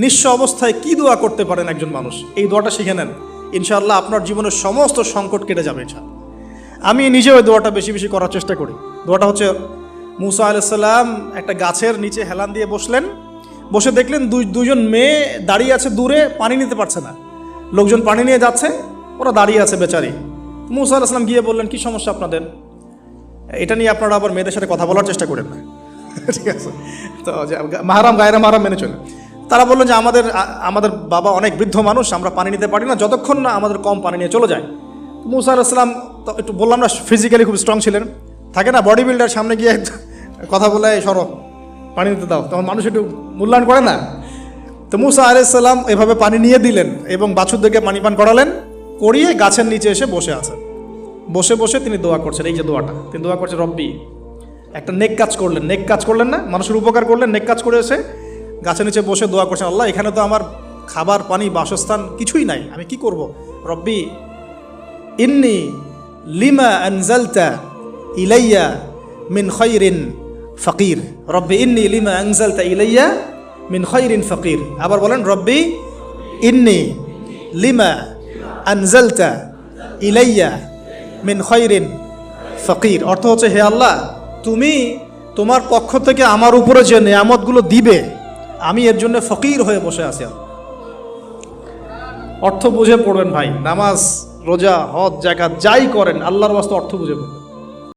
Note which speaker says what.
Speaker 1: নিঃস্ব অবস্থায় কি দোয়া করতে পারেন একজন মানুষ, এই দোয়াটা শিখে নেন, ইনশাআল্লাহ আপনার জীবনের সমস্ত সংকট কেটে যাবে। আমি নিজেও ওই দোয়াটা বেশি বেশি করার চেষ্টা করি। দোয়াটা হচ্ছে, মুসা আলাইহিস সালাম একটা গাছের নিচে হেলান দিয়ে বসলেন, বসে দেখলেন দুইজন মেয়ে দাঁড়িয়ে আছে দূরে, পানি নিতে পারছে না, লোকজন পানি নিয়ে যাচ্ছে, ওরা দাঁড়িয়ে আছে বেচারি। মুসা আলাইহিস সালাম গিয়ে বললেন, কি সমস্যা আপনাদের? এটা নিয়ে আপনারা আবার মেয়েদের সাথে কথা বলার চেষ্টা করেন না, ঠিক আছে? তো মাহারাম গায়রা মাহারাম মেনে চলে। তারা বললো যে আমাদের বাবা অনেক বৃদ্ধ মানুষ, আমরা পানি নিতে পারি না যতক্ষণ না আমাদের কম পানি নিয়ে চলে যায়। মুসা আলাইহিস সালাম তো একটু বললাম না, ফিজিক্যালি খুব স্ট্রং ছিলেন, থাকে না বডি বিল্ডার, সামনে গিয়ে কথা বলে সরো পানি নিতে দাও, তখন মানুষ একটু মূল্যায়ন করে না। তো মুসা আলাইহিস সালাম এভাবে পানি নিয়ে দিলেন এবং বাছুরদেরকে পানি পান করালেন, করিয়ে গাছের নিচে এসে বসে আছেন। বসে বসে তিনি দোয়া করছেন, এই যে দোয়াটা তিনি দোয়া করছেন, রব্বি, একটা নেক কাজ করলেন, নেক কাজ করলেন না, মানুষের উপকার করলেন, নেক কাজ করে এসে গাছের নিচে বসে দোয়া করছেন, আল্লাহ এখানে তো আমার খাবার পানি বাসস্থান কিছুই নাই, আমি কি করব? রব্বি ইন্নি লিমা আনজালতা ইলাইয়া মিন খায়রিন ফাকির, রব্বি ইন্নি লিমা আনজালতা ইলাইয়া মিন খায়রিন ফাকির। আবার বলেন, রব্বি ইন্নি লিমা আনজালতা ইলাইয়া মিন খায়রিন ফাকির। অর্থ হচ্ছে, হে আল্লাহ, তুমি তোমার পক্ষ থেকে আমার উপরে যে নিয়ামতগুলো দিবে, আমি এর জন্য ফকির হয়ে বসে আছি। অর্থ বুঝে পড়বেন ভাই, নামাজ রোজা হজ জাকাত যাই করেন আল্লাহর ওয়াস্তে অর্থ বুঝে পড়বেন।